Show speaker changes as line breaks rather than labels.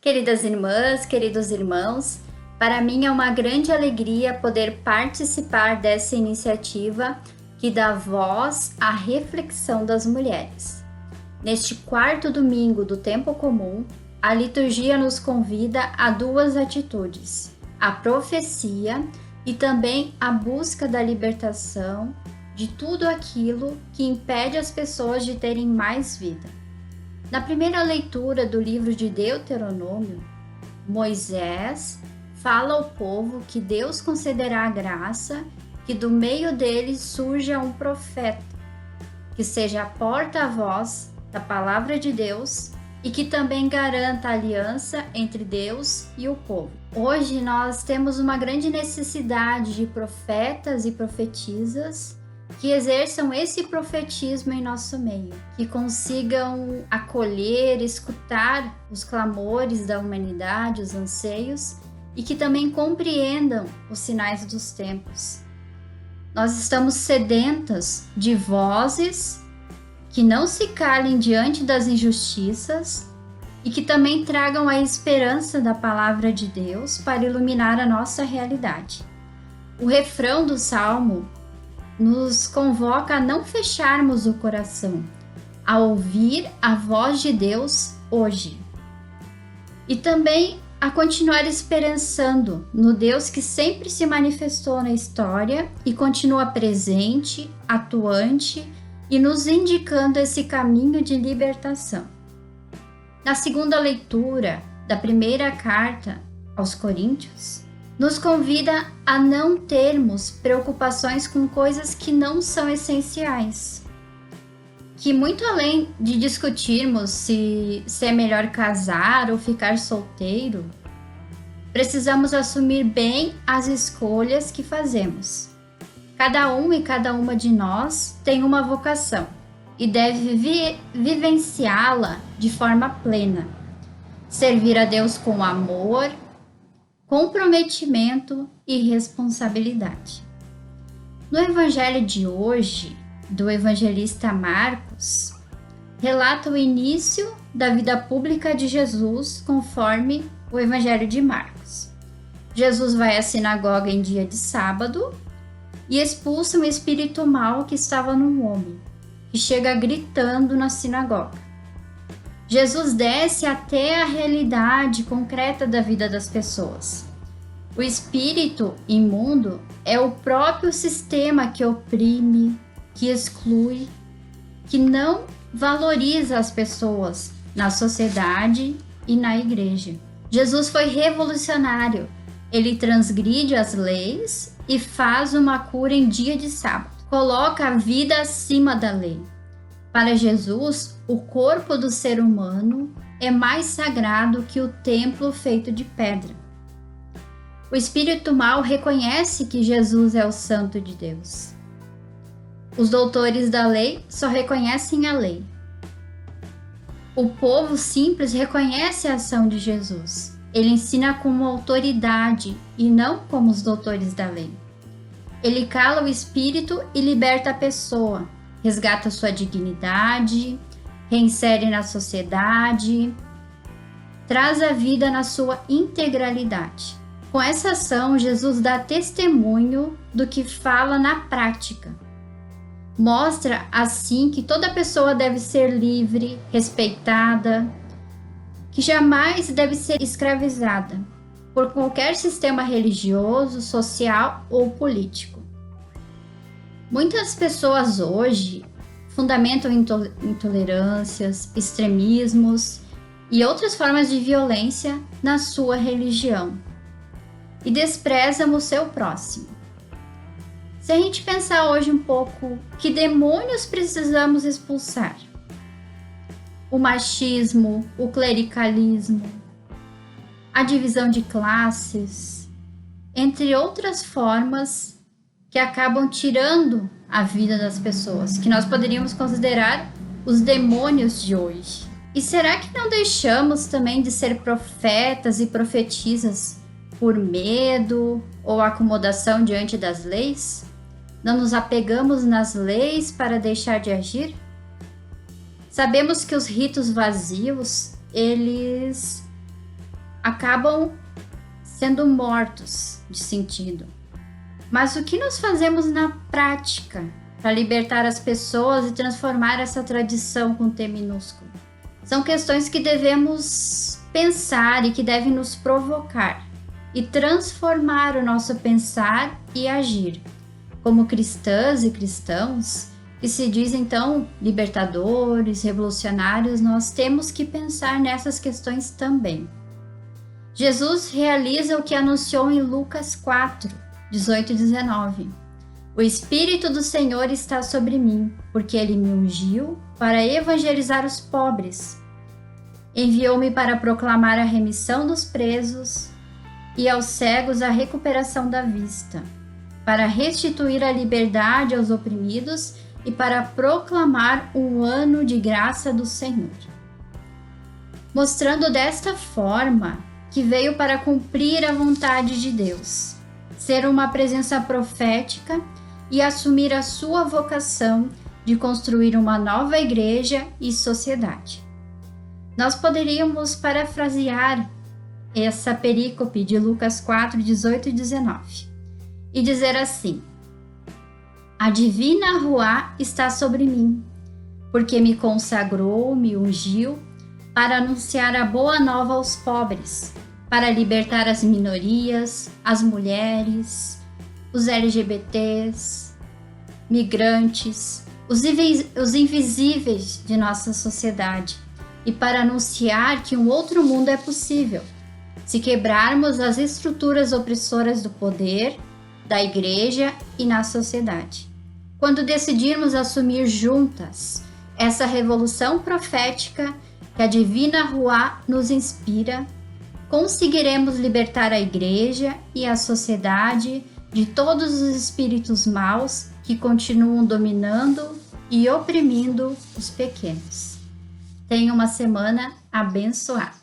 Queridas irmãs, queridos irmãos, para mim é uma grande alegria poder participar dessa iniciativa que dá voz à reflexão das mulheres. Neste quarto domingo do tempo comum, a liturgia nos convida a duas atitudes: a profecia e também a busca da libertação de tudo aquilo que impede as pessoas de terem mais vida. Na primeira leitura do livro de Deuteronômio, Moisés fala ao povo que Deus concederá a graça que do meio deles surja um profeta, que seja a porta-voz da palavra de Deus e que também garanta a aliança entre Deus e o povo. Hoje nós temos uma grande necessidade de profetas e profetisas que exerçam esse profetismo em nosso meio, que consigam acolher, escutar os clamores da humanidade, os anseios, e que também compreendam os sinais dos tempos. Nós estamos sedentas de vozes que não se calem diante das injustiças e que também tragam a esperança da palavra de Deus para iluminar a nossa realidade. O refrão do Salmo nos convoca a não fecharmos o coração, a ouvir a voz de Deus hoje. E também a continuar esperançando no Deus que sempre se manifestou na história e continua presente, atuante e nos indicando esse caminho de libertação. Na segunda leitura da primeira carta aos Coríntios, nos convida a não termos preocupações com coisas que não são essenciais. Que muito além de discutirmos se é melhor casar ou ficar solteiro, precisamos assumir bem as escolhas que fazemos. Cada um e cada uma de nós tem uma vocação e deve vivenciá-la de forma plena. Servir a Deus com amor, comprometimento e responsabilidade. No evangelho de hoje, do evangelista Marcos, relata o início da vida pública de Jesus conforme o evangelho de Marcos. Jesus vai à sinagoga em dia de sábado e expulsa um espírito mau que estava no homem, que chega gritando na sinagoga. Jesus desce até a realidade concreta da vida das pessoas. O espírito imundo é o próprio sistema que oprime, que exclui, que não valoriza as pessoas na sociedade e na igreja. Jesus foi revolucionário. Ele transgride as leis e faz uma cura em dia de sábado. Coloca a vida acima da lei. Para Jesus, o corpo do ser humano é mais sagrado que o templo feito de pedra. O espírito mau reconhece que Jesus é o Santo de Deus. Os doutores da lei só reconhecem a lei. O povo simples reconhece a ação de Jesus. Ele ensina como autoridade e não como os doutores da lei. Ele cala o espírito e liberta a pessoa, resgata sua dignidade, reinsere na sociedade, traz a vida na sua integralidade. Com essa ação, Jesus dá testemunho do que fala na prática. Mostra, assim, que toda pessoa deve ser livre, respeitada, que jamais deve ser escravizada por qualquer sistema religioso, social ou político. Muitas pessoas hoje fundamentam intolerâncias, extremismos e outras formas de violência na sua religião e desprezam o seu próximo. Se a gente pensar hoje um pouco, que demônios precisamos expulsar? O machismo, o clericalismo, a divisão de classes, entre outras formas que acabam tirando a vida das pessoas, que nós poderíamos considerar os demônios de hoje. E será que não deixamos também de ser profetas e profetisas por medo ou acomodação diante das leis? Não nos apegamos nas leis para deixar de agir? Sabemos que os ritos vazios, eles acabam sendo mortos de sentido. Mas o que nós fazemos na prática para libertar as pessoas e transformar essa tradição com T minúsculo? São questões que devemos pensar e que devem nos provocar e transformar o nosso pensar e agir. Como cristãs e cristãos, que se dizem então libertadores, revolucionários, nós temos que pensar nessas questões também. Jesus realiza o que anunciou em Lucas 4, 18 e 19. O Espírito do Senhor está sobre mim, porque Ele me ungiu para evangelizar os pobres. Enviou-me para proclamar a remissão dos presos e aos cegos a recuperação da vista, para restituir a liberdade aos oprimidos e para proclamar um ano de graça do Senhor. Mostrando desta forma que veio para cumprir a vontade de Deus, ser uma presença profética e assumir a sua vocação de construir uma nova igreja e sociedade. Nós poderíamos parafrasear essa perícope de Lucas 4, 18 e 19 e dizer assim: a divina Ruá está sobre mim, porque me consagrou, me ungiu para anunciar a boa nova aos pobres, para libertar as minorias, as mulheres, os LGBTs, migrantes, os invisíveis de nossa sociedade, e para anunciar que um outro mundo é possível, se quebrarmos as estruturas opressoras do poder, da igreja e na sociedade. Quando decidirmos assumir juntas essa revolução profética que a divina Ruá nos inspira, conseguiremos libertar a igreja e a sociedade de todos os espíritos maus que continuam dominando e oprimindo os pequenos. Tenha uma semana abençoada.